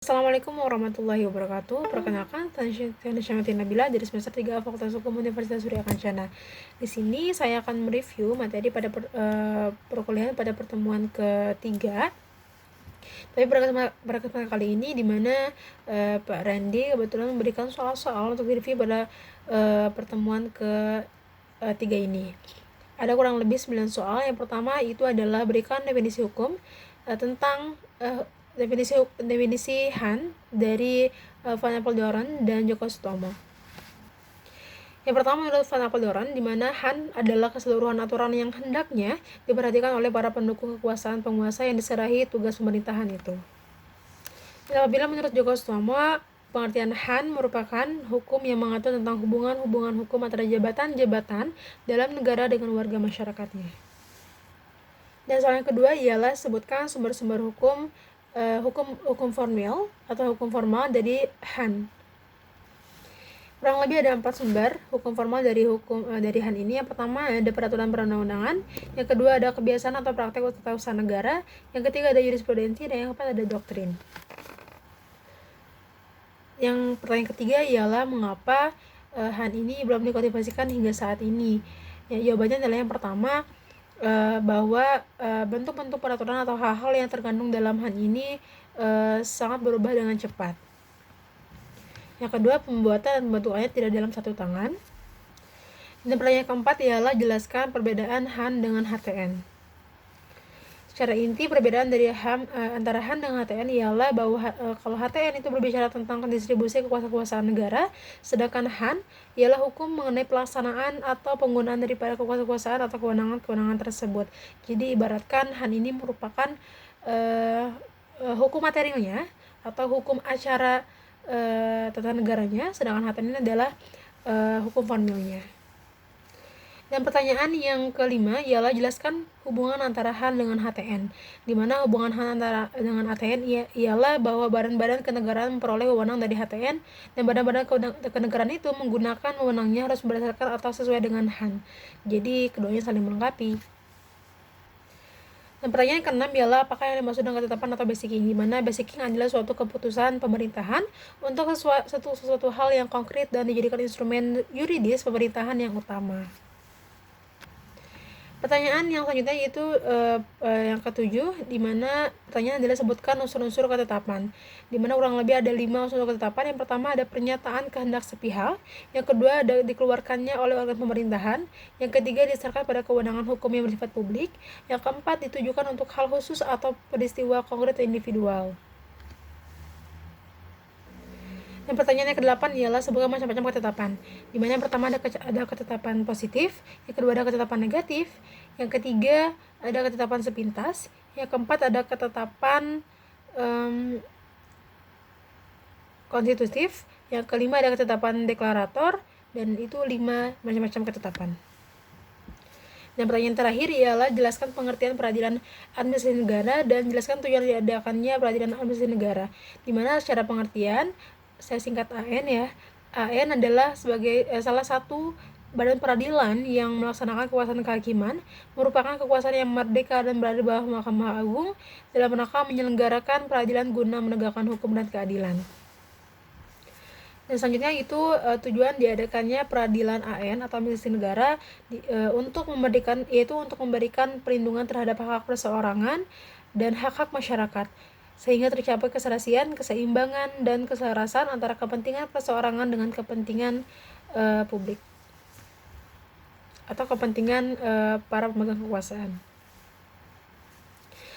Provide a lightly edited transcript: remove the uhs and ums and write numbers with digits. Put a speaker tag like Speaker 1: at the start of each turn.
Speaker 1: Assalamualaikum warahmatullahi wabarakatuh. Perkenalkan, saya Syamatin Nabila dari semester 3 Fakultas Hukum Universitas Surya Kencana. Di sini saya akan mereview materi pada perkuliahan pada pertemuan ketiga. Tapi pada kesempatan kali ini di mana Pak Randy kebetulan memberikan soal-soal untuk direview pada pertemuan ketiga ini. Ada kurang lebih 9 soal. Yang pertama itu adalah berikan definisi hukum tentang definisi Han dari Van Apeldoorn dan Joko Sutomo. Yang pertama menurut Van Apeldoorn, di mana Han adalah keseluruhan aturan yang hendaknya diperhatikan oleh para pendukung kekuasaan penguasa yang diserahi tugas pemerintahan itu. Dan apabila menurut Joko Sutomo, pengertian Han merupakan hukum yang mengatur tentang hubungan-hubungan hukum antara jabatan-jabatan dalam negara dengan warga masyarakatnya. Dan soal yang kedua ialah sebutkan sumber-sumber hukum formal atau hukum formal dari Han. Kurang lebih ada 4 sumber hukum formal dari Han ini. Yang pertama ada peraturan perundang-undangan, yang kedua ada kebiasaan atau praktek tata usaha negara, yang ketiga ada jurisprudensi, dan yang keempat ada doktrin. Yang pertanyaan ketiga ialah mengapa Han ini belum dikodifikasikan hingga saat ini. Ya, jawabannya adalah yang pertama, bahwa bentuk-bentuk peraturan atau hal-hal yang terkandung dalam Han ini sangat berubah dengan cepat. Yang kedua, pembuatan dan pembentukannya tidak dalam satu tangan. Dan pertanyaan keempat ialah jelaskan perbedaan Han dengan HTN. Secara inti, perbedaan dari antara Han dengan HTN ialah bahwa kalau HTN itu berbicara tentang distribusi kekuasaan negara, sedangkan Han ialah hukum mengenai pelaksanaan atau penggunaan daripada kekuasaan atau kewenangan tersebut. Jadi ibaratkan Han ini merupakan hukum materialnya atau hukum acara tata negaranya, sedangkan HTN ini adalah hukum formilnya. Dan pertanyaan yang kelima ialah jelaskan hubungan antara Han dengan HTN, di mana hubungan Han dengan HTN ialah bahwa badan-badan kenegaraan memperoleh wewenang dari HTN, dan badan-badan kenegaraan itu menggunakan wewenangnya harus berdasarkan atau sesuai dengan Han. Jadi keduanya saling melengkapi. Dan pertanyaan keenam ialah apakah yang dimaksud dengan ketetapan atau basicking, di mana basicking adalah suatu keputusan pemerintahan untuk sesuatu hal yang konkret dan dijadikan instrumen yuridis pemerintahan yang utama. Pertanyaan yang selanjutnya yaitu yang ketujuh, di mana pertanyaan adalah sebutkan unsur-unsur ketetapan, di mana kurang lebih ada 5 unsur ketetapan. Yang pertama ada pernyataan kehendak sepihak, yang kedua ada dikeluarkannya oleh organ pemerintahan, yang ketiga disasarkan pada kewenangan hukum yang bersifat publik, yang keempat ditujukan untuk hal khusus atau peristiwa konkret individual. Yang pertanyaan yang ke-8 ialah sebutkan macam-macam ketetapan, di mana yang pertama ada ketetapan positif, yang kedua ada ketetapan negatif, yang ketiga ada ketetapan sepintas, yang keempat ada ketetapan konstitutif, yang kelima ada ketetapan deklarator, dan itu 5 macam-macam ketetapan. Dan pertanyaan terakhir ialah jelaskan pengertian peradilan administrasi negara dan jelaskan tujuan diadakannya peradilan administrasi negara, di mana secara pengertian saya singkat AN ya. AN adalah sebagai salah satu badan peradilan yang melaksanakan kekuasaan kehakiman, merupakan kekuasaan yang merdeka dan berada di bawah Mahkamah Agung dalam rangka menyelenggarakan peradilan guna menegakkan hukum dan keadilan. Dan selanjutnya itu tujuan diadakannya peradilan AN atau administrasi negara untuk memberikan perlindungan terhadap hak-hak perseorangan dan hak-hak masyarakat, sehingga tercapai keserasian, keseimbangan, dan keselarasan antara kepentingan perseorangan dengan kepentingan publik atau kepentingan para pemegang kekuasaan.